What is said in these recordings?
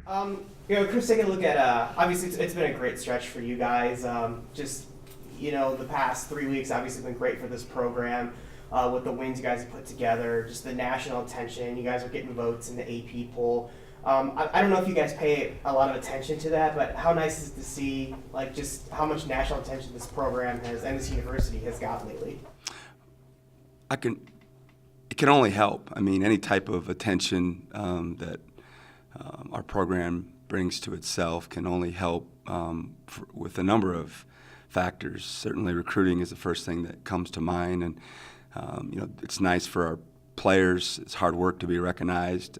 Chris, take a look at, obviously it's been a great stretch for you guys. The past 3 weeks obviously been great for this program with the wins you guys have put together, just the national attention. You guys are getting votes in the AP poll. I don't know if you guys pay a lot of attention to that, but how nice is it to see like just how much national attention this program has and this university has got lately? It can only help. I mean, any type of attention that our program brings to itself can only help with a number of factors. Certainly recruiting is the first thing that comes to mind, and it's nice for our players. It's hard work to be recognized.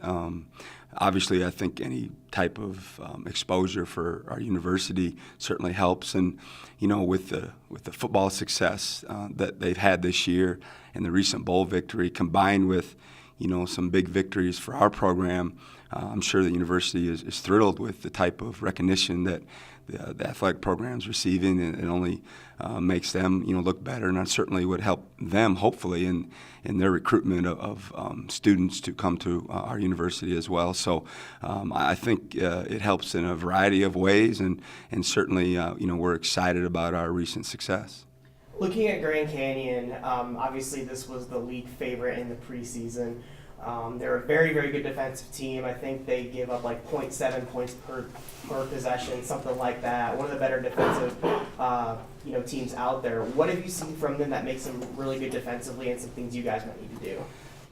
Obviously, I think any type of exposure for our university certainly helps. And with the football success that they've had this year and the recent bowl victory, combined with some big victories for our program, I'm sure the university is thrilled with the type of recognition that the athletic program is receiving, and it only makes them look better, and it certainly would help them hopefully in their recruitment of students to come to our university as well. So I think it helps in a variety of ways, and certainly we're excited about our recent success. Looking at Grand Canyon, obviously this was the league favorite in the preseason. They're a very, very good defensive team. I think they give up like 0.7 points per possession, something like that. One of the better defensive teams out there. What have you seen from them that makes them really good defensively, and some things you guys might need to do?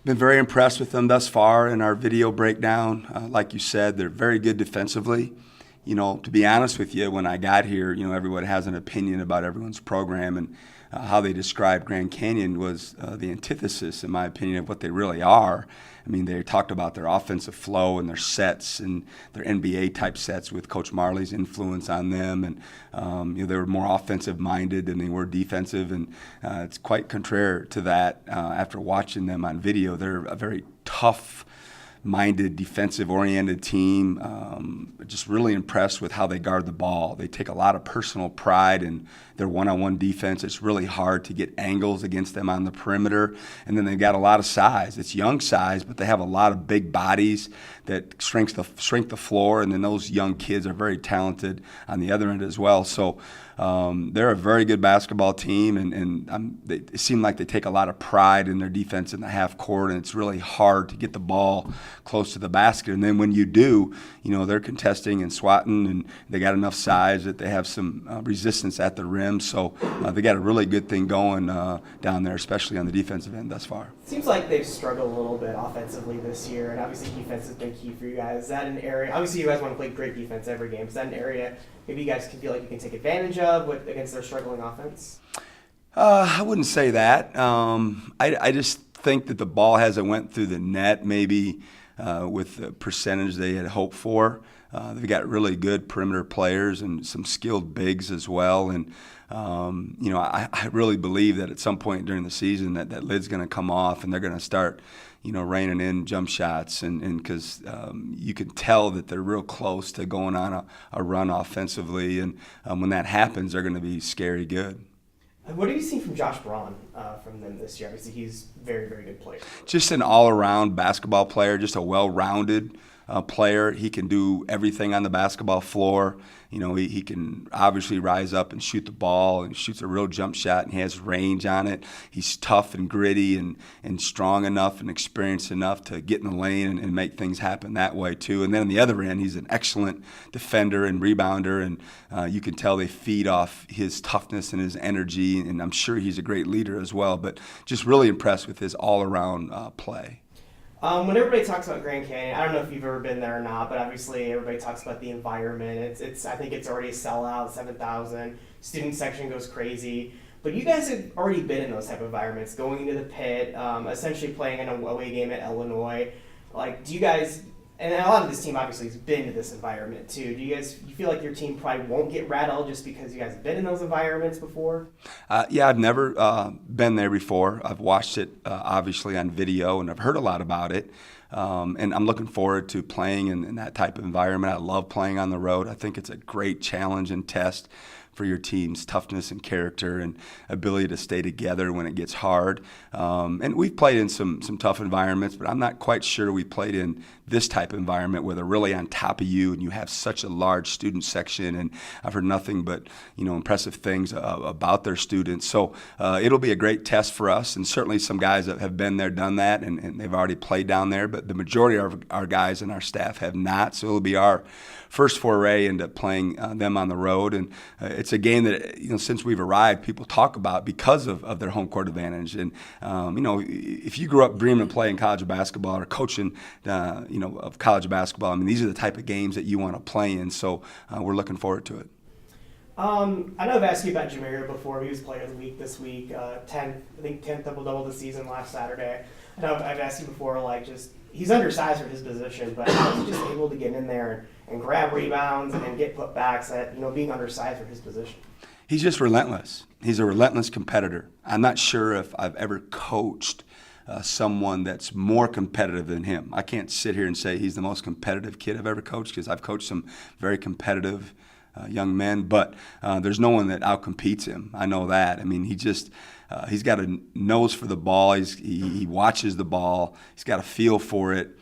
Been very impressed with them thus far in our video breakdown. Like you said, they're very good defensively. To be honest with you, when I got here, everyone has an opinion about everyone's program, and how they described Grand Canyon was the antithesis, in my opinion, of what they really are. I mean, they talked about their offensive flow and their sets and their NBA-type sets with Coach Marley's influence on them, and they were more offensive-minded than they were defensive, and it's quite contrary to that. After watching them on video, they're a very tough-minded, defensive-oriented team. Just really impressed with how they guard the ball. They take a lot of personal pride in their one-on-one defense. It's really hard to get angles against them on the perimeter. And then they've got a lot of size. It's young size, but they have a lot of big bodies that shrink the floor. And then those young kids are very talented on the other end as well. So they're a very good basketball team, and they seem like they take a lot of pride in their defense in the half court, and it's really hard to get the ball close to the basket. And then when you do, they're contesting and swatting, and they got enough size that they have some resistance at the rim. So they got a really good thing going down there, especially on the defensive end thus far. Seems like they've struggled a little bit offensively this year, and obviously defense has been key for you guys. Is that an area, obviously you guys want to play great defense every game, is that an area maybe you guys can feel like you can take advantage of against their struggling offense? I wouldn't say that. I just think that the ball hasn't went through the net maybe with the percentage they had hoped for. They've got really good perimeter players and some skilled bigs as well. And, I really believe that at some point during the season that lid's going to come off, and they're going to start, reining in jump shots. And because you can tell that they're real close to going on a run offensively. And when that happens, they're going to be scary good. What have you seen from Josh Braun from them this year? Obviously, he's a very, very good player. Just an all-around basketball player, just a well-rounded player. He can do everything on the basketball floor. He can obviously rise up and shoot the ball, and shoots a real jump shot, and he has range on it. He's tough and gritty and strong enough and experienced enough to get in the lane and make things happen that way too. And then on the other end, he's an excellent defender and rebounder, and you can tell they feed off his toughness and his energy, and I'm sure he's a great leader as well, but just really impressed with his all-around play. When everybody talks about Grand Canyon, I don't know if you've ever been there or not, but obviously everybody talks about the environment. I think it's already a sellout, 7,000. Student section goes crazy. But you guys have already been in those type of environments, going into the pit, essentially playing an away game at Illinois. Do you guys, and a lot of this team obviously has been to this environment too. You feel like your team probably won't get rattled just because you guys have been in those environments before? Yeah, I've never been there before. I've watched it obviously on video, and I've heard a lot about it. And I'm looking forward to playing in that type of environment. I love playing on the road. I think it's a great challenge and test for your team's toughness and character and ability to stay together when it gets hard. And we've played in some tough environments, but I'm not quite sure we played in this type of environment where they're really on top of you and you have such a large student section. And I've heard nothing but impressive things about their students. So it'll be a great test for us, and certainly some guys that have been there, done that, and they've already played down there. But the majority of our guys and our staff have not. So it'll be our first foray into playing them on the road, and it's a game that since we've arrived, people talk about because of their home court advantage. And if you grew up dreaming of playing college basketball or coaching, of college basketball, I mean, these are the type of games that you want to play in. So we're looking forward to it. I know I've asked you about Jameer before. He was Player of the Week this week, 10th double-double this season last Saturday. I know I've asked you before, he's undersized for his position, but how is he just able to get in there and grab rebounds and get putbacks at being undersized for his position? He's just relentless. He's a relentless competitor. I'm not sure if I've ever coached someone that's more competitive than him. I can't sit here and say he's the most competitive kid I've ever coached, because I've coached some very competitive young men, but there's no one that outcompetes him. I know that. I mean, he's got a nose for the ball. He watches the ball. He's got a feel for it.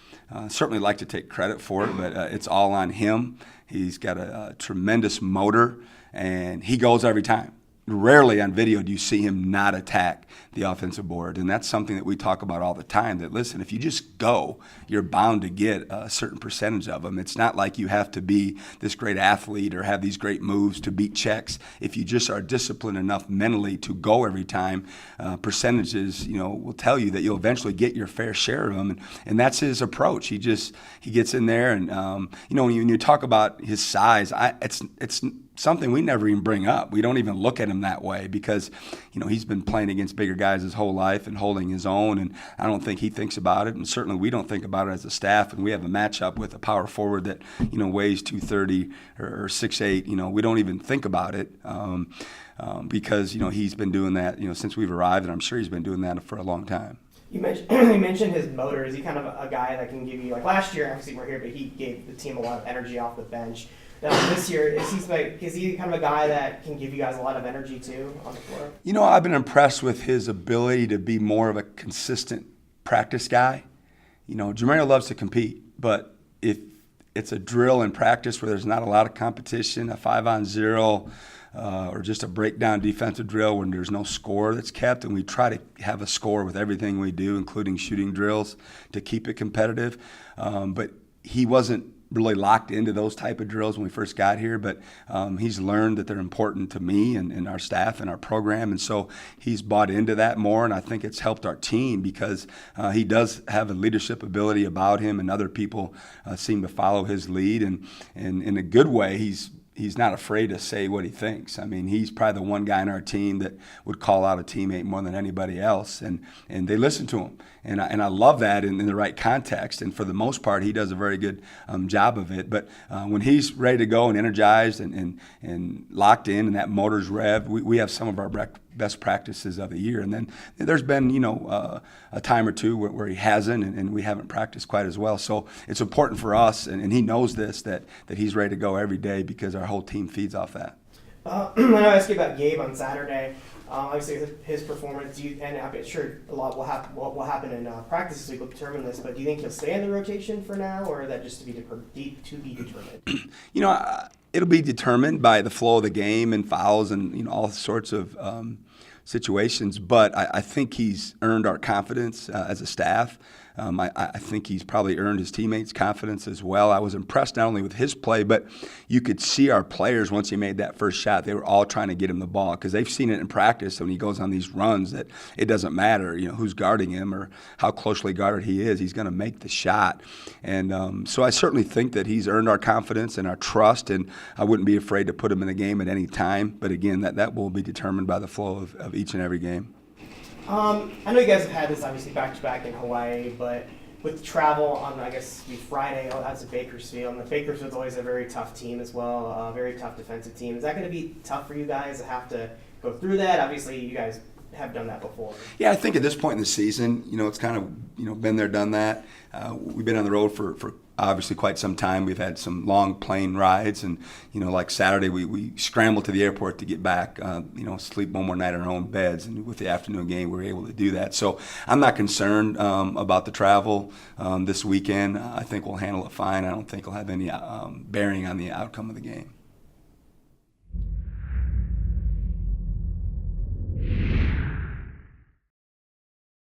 Certainly like to take credit for it, but it's all on him. He's got a tremendous motor, and he goes every time. Rarely on video do you see him not attack the offensive board, and that's something that we talk about all the time, that listen, if you just go, you're bound to get a certain percentage of them. It's not like you have to be this great athlete or have these great moves to beat checks. If you just are disciplined enough mentally to go every time, percentages will tell you that you'll eventually get your fair share of them, and that's his approach. He gets in there, and when you talk about his size, it's something we never even bring up. We don't even look at him that way, because he's been playing against bigger guys his whole life and holding his own, and I don't think he thinks about it, and certainly we don't think about it as a staff. And we have a matchup with a power forward that weighs 230 or 6'8". We don't even think about it because he's been doing that since we've arrived, and I'm sure he's been doing that for a long time. You mentioned his motor. Is he kind of a guy that can give you, last year, obviously we're here, but he gave the team a lot of energy off the bench. This year, is he kind of a guy that can give you guys a lot of energy too on the floor? I've been impressed with his ability to be more of a consistent practice guy. Jermaine loves to compete, but if it's a drill in practice where there's not a lot of competition, a 5-on-0, or just a breakdown defensive drill when there's no score that's kept, and we try to have a score with everything we do, including shooting drills, to keep it competitive. But he wasn't really locked into those type of drills when we first got here, but he's learned that they're important to me and our staff and our program, and so he's bought into that more, and I think it's helped our team because he does have a leadership ability about him, and other people seem to follow his lead, and in a good way, he's not afraid to say what he thinks. I mean, he's probably the one guy in our team that would call out a teammate more than anybody else, and they listen to him. And I love that in the right context. And for the most part, he does a very good job of it. But when he's ready to go and energized and locked in, and that motor's revved, we have some of our best practices of the year. And then there's been, a time or two where he hasn't, and we haven't practiced quite as well. So it's important for us, and he knows this, that he's ready to go every day because our whole team feeds off that. I want to ask you about Gabe on Saturday. Obviously, his performance, and I'm sure a lot will happen in practice this week will determine this, but do you think he'll stay in the rotation for now, or is that just to be determined? It'll be determined by the flow of the game and fouls and all sorts of situations, but I think he's earned our confidence as a staff. I think he's probably earned his teammates' confidence as well. I was impressed not only with his play, but you could see our players once he made that first shot. They were all trying to get him the ball because they've seen it in practice when he goes on these runs that it doesn't matter, who's guarding him or how closely guarded he is. He's going to make the shot. And so I certainly think that he's earned our confidence and our trust, and I wouldn't be afraid to put him in the game at any time. But again, that will be determined by the flow of each and every game. I know you guys have had this obviously back-to-back in Hawaii, but with travel on, I guess, Friday, that's at Bakersfield. And the Bakersfield's always a very tough team as well, a very tough defensive team. Is that going to be tough for you guys to have to go through that? Obviously, you guys have done that before. Yeah, I think at this point in the season, it's kind of, been there, done that. We've been on the road for obviously quite some time. We've had some long plane rides, and like Saturday, we scrambled to the airport to get back. Sleep one more night in our own beds, and with the afternoon game, we were able to do that. So I'm not concerned about the travel this weekend. I think we'll handle it fine. I don't think it'll have any bearing on the outcome of the game.